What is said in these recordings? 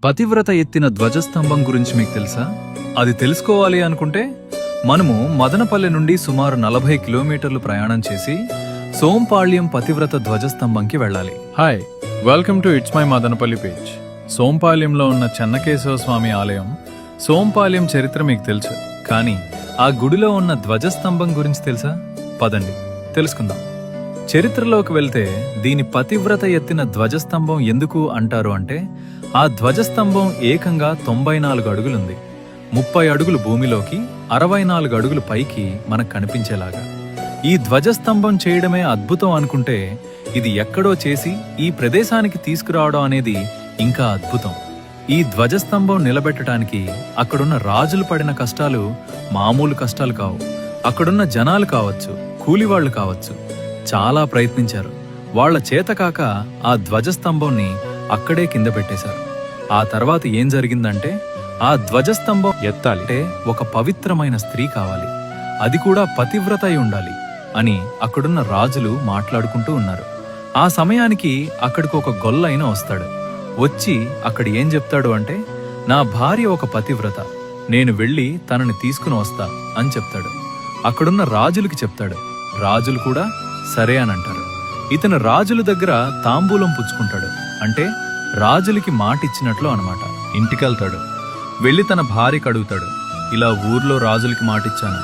పతివ్రత ఎత్తిన ధ్వజస్తంభం గురించి మీకు తెలుసా? అది తెలుసుకోవాలి అనుకుంటే మనము మదనపల్లె నుండి సుమారు 40 కిలోమీటర్లు ప్రయాణం చేసి సోంపాళ్యం పతివ్రత ధ్వజస్తంభంకి వెళ్ళాలి. Hi, welcome to it's my Madanapalle page. సోంపాళ్యంలో ఉన్న చెన్నకేశవ స్వామి ఆలయం, సోంపాళ్యం చరిత్ర మీకు తెలుసు, కానీ ఆ గుడిలో ఉన్న ధ్వజస్తంభం గురించి తెలుసా? పదండి తెలుసుకుందాం. చరిత్రలోకి వెళ్తే దీని పతివ్రత ఎత్తిన ధ్వజస్తంభం ఎందుకు అంటారు అంటే, ఆ ధ్వజస్తంభం ఏకంగా 94 అడుగులుంది. 30 అడుగులు భూమిలోకి, 64 అడుగులు పైకి మనకు కనిపించేలాగా. ఈ ధ్వజస్తంభం చేయడమే అద్భుతం అనుకుంటే, ఇది ఎక్కడో చేసి ఈ ప్రదేశానికి తీసుకురావడం అనేది ఇంకా అద్భుతం. ఈ ధ్వజస్తంభం నిలబెట్టడానికి అక్కడున్న రాజులు పడిన కష్టాలు మామూలు కష్టాలు కావు. అక్కడున్న జనాలు కావచ్చు, కూలివాళ్లు కావచ్చు, చాలా ప్రయత్నించారు. వాళ్ల చేతకాక ఆ ధ్వజస్తంభంని అక్కడే కింద పెట్టేశారు. ఆ తర్వాత ఏం జరిగిందంటే, ఆ ధ్వజస్తంభం ఎత్తాలంటే ఒక పవిత్రమైన స్త్రీ కావాలి, అది కూడా పతివ్రత అయి ఉండాలి అని అక్కడున్న రాజులు మాట్లాడుకుంటూ ఉన్నారు. ఆ సమయానికి అక్కడికి ఒక గొల్లైన వస్తాడు. వచ్చి అక్కడ ఏం చెప్తాడు అంటే, నా భార్య ఒక పతివ్రత, నేను వెళ్ళి తనని తీసుకుని వస్తా అని చెప్తాడు. అక్కడున్న రాజులకి చెప్తాడు. రాజులు కూడా సరే అని అంటారు. ఇతను రాజుల దగ్గర తాంబూలం పుచ్చుకుంటాడు. అంటే రాజులకి మాటిచ్చినట్లు అనమాట. ఇంటికెళ్తాడు. వెళ్ళి తన భార్యకి అడుగుతాడు, ఇలా ఊర్లో రాజులకి మాటిచ్చాను,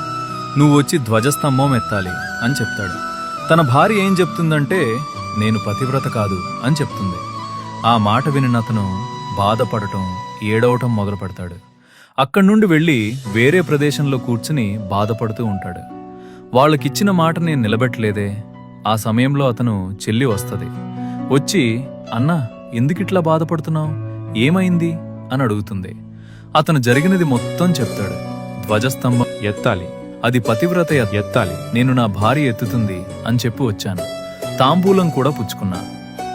నువ్వు వచ్చి ధ్వజస్తంభం ఎత్తాలి అని చెప్తాడు. తన భార్య ఏం చెప్తుందంటే, నేను పతివ్రత కాదు అని చెప్తుంది. ఆ మాట విని అతను బాధపడటం, ఏడవటం మొదలు పెడతాడు. అక్కడి నుండి వెళ్ళి వేరే ప్రదేశంలో కూర్చుని బాధపడుతూ ఉంటాడు. వాళ్ళకిచ్చిన మాట నేను నిలబెట్టలేదే. ఆ సమయంలో అతను చెల్లి వస్తుంది. వచ్చి, అన్నా ఎందుకిట్లా బాధపడుతున్నావు, ఏమైంది అని అడుగుతుంది. అతను జరిగినది మొత్తం చెప్తాడు. ధ్వజస్తంభం ఎత్తాలి, అది పతివ్రత ఎత్తాలి, నేను నా భార్య ఎత్తుతుంది అని చెప్పి వచ్చాను. తాంబూలం కూడా పుచ్చుకున్నా.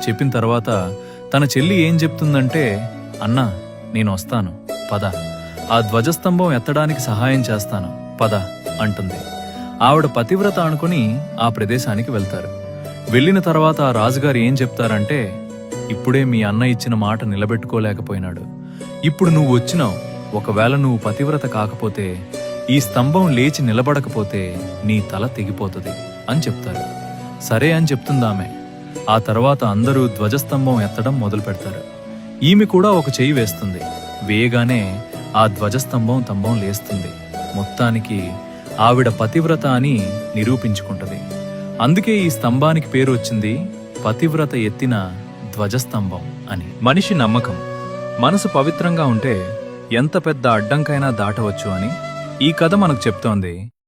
చెప్పిన తర్వాత తన చెల్లి ఏం చెప్తుందంటే, అన్నా నేను వస్తాను పద, ఆ ధ్వజస్తంభం ఎత్తడానికి సహాయం చేస్తాను పద అంటుంది. ఆవిడ పతివ్రత అనుకుని ఆ ప్రదేశానికి వెళ్తారు. వెళ్ళిన తర్వాత ఆ రాజుగారు ఏం చెప్తారంటే, ఇప్పుడే మీ అన్న ఇచ్చిన మాట నిలబెట్టుకోలేకపోయినాడు, ఇప్పుడు నువ్వు వచ్చినావు, ఒకవేళ నువ్వు పతివ్రత కాకపోతే, ఈ స్తంభం లేచి నిలబడకపోతే నీ తల తెగిపోతుంది అని చెప్తారు. సరే అని చెప్తుందామె. ఆ తర్వాత అందరూ ధ్వజస్తంభం ఎత్తడం మొదలు పెడతారు. ఈమె కూడా ఒక చెయ్యి వేస్తుంది. వేయగానే ఆ ధ్వజస్తంభం లేస్తుంది. మొత్తానికి ఆవిడ పతివ్రత అని నిరూపించుకుంటది. అందుకే ఈ స్తంభానికి పేరు వచ్చింది పతివ్రత ఎత్తిన ధ్వజస్తంభం అని. మనిషి నమ్మకం, మనసు పవిత్రంగా ఉంటే ఎంత పెద్ద అడ్డంకైనా దాటవచ్చు అని ఈ కథ మనకు చెప్తోంది.